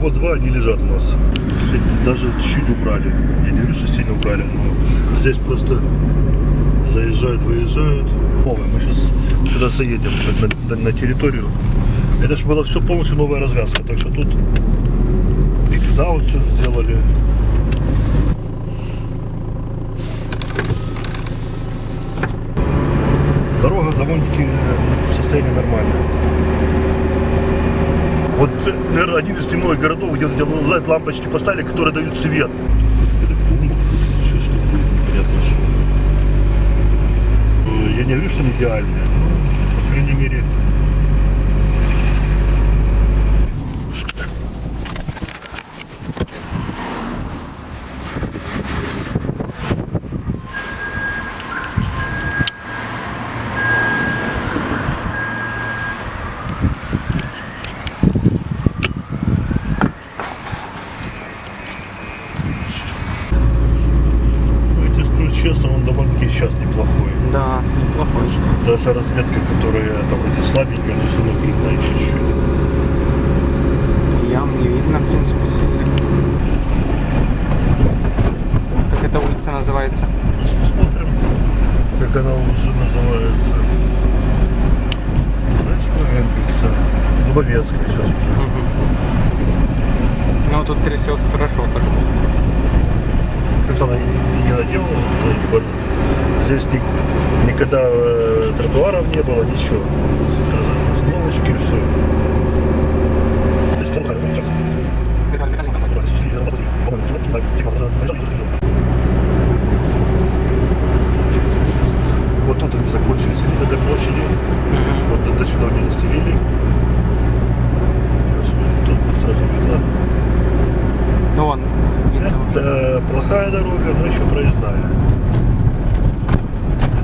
год-два они лежат у нас. Даже чуть-чуть убрали. Я не говорю, что сильно убрали, но здесь просто заезжают, выезжают. Мы сейчас сюда заедем на территорию. Это же была все полностью новая развязка, так что тут пик-даун все сделали. Дорога довольно-таки в состоянии нормальное. Вот, наверное, один из немногих городов, где LED лампочки поставили, которые дают свет. Все, что понятно, что. Я не говорю, что он идеальный, но, по крайней мере, честно, он довольно-таки сейчас неплохой. Да, неплохой. Даже разметка, которая там вроде слабенькая, но все равно видно и чуть-чуть. Ям не видно, в принципе, сильно. Как эта улица называется? Сейчас посмотрим, как она уже называется. Знаешь, Энгельса. Дубовецкая сейчас уже. Ну, тут трясет хорошо так. Как она и не наделала, здесь никогда тротуаров не было, ничего. Остановочки и все. Вот тут они закончили селить этой площади. Вот до сюда они настелили. Тут сразу видно. Ну вон. Это плохая дорога, но еще проездная.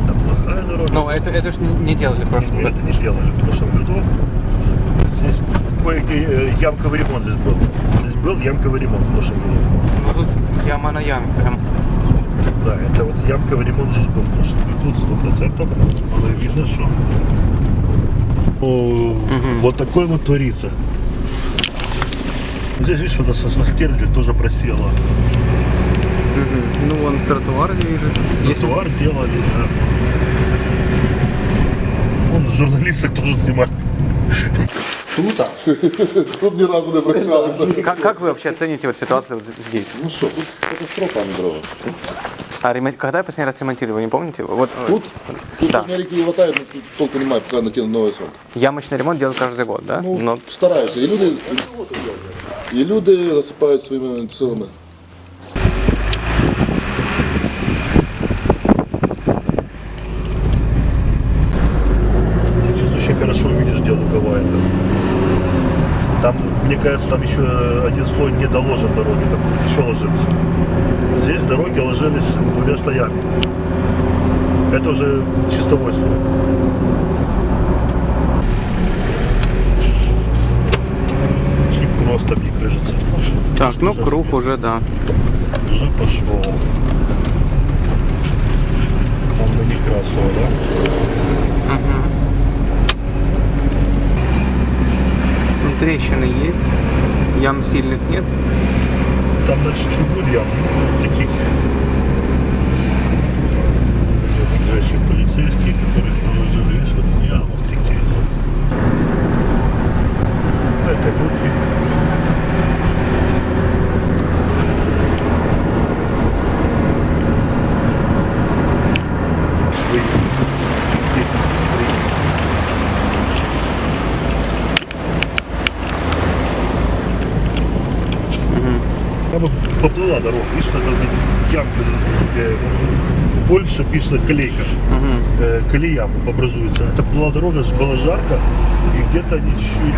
Это плохая дорога. Ну, это ж не делали в прошлом году. Это не делали в прошлом году. Здесь кое-где ямковый ремонт здесь был. Здесь был ямковый ремонт в прошлом году. Ну тут яма на яме прям. Да, это вот ямковый ремонт здесь был в прошлом году, 100%. Но видно, что вот такое вот творится. Здесь, видишь, что-то асфальтировали, тоже просело. Ну, вон тротуар я вижу. Тротуар делали, да. Вон журналисты тоже снимают. Круто. Тут ни разу не прощался. Как вы вообще оцените вот ситуацию вот здесь? Ну что, тут катастрофа, а не дрова. А когда последний раз ремонтировали, вы не помните? Вот, Тут да. в Америке не хватает, но тут толку не пока натянут новый асфальт. Ямочный ремонт делают каждый год, да? Ну, Но... стараются. И люди засыпают своими силами. Сейчас очень хорошо видишь, где луговая. Там, мне кажется, там еще один слой не доложен дороги, там будет еще ложиться. Здесь дороги ложились двумя слоями. Это уже чистовой слой. И просто, мне кажется. Так, ну круг уже, да. Уже пошел. Там на Некрасова, да? Трещины есть, ям сильных нет. Там, значит, чуть будет ям. Таких ближайшие полицейские, которых наложили, видишь, вот ямы такие. Это люки. Там поплыла дорога, видишь, что это ямка. В Польше пишет колейка. Колея образуется. Это была дорога, была жарко, и где-то они чуть-чуть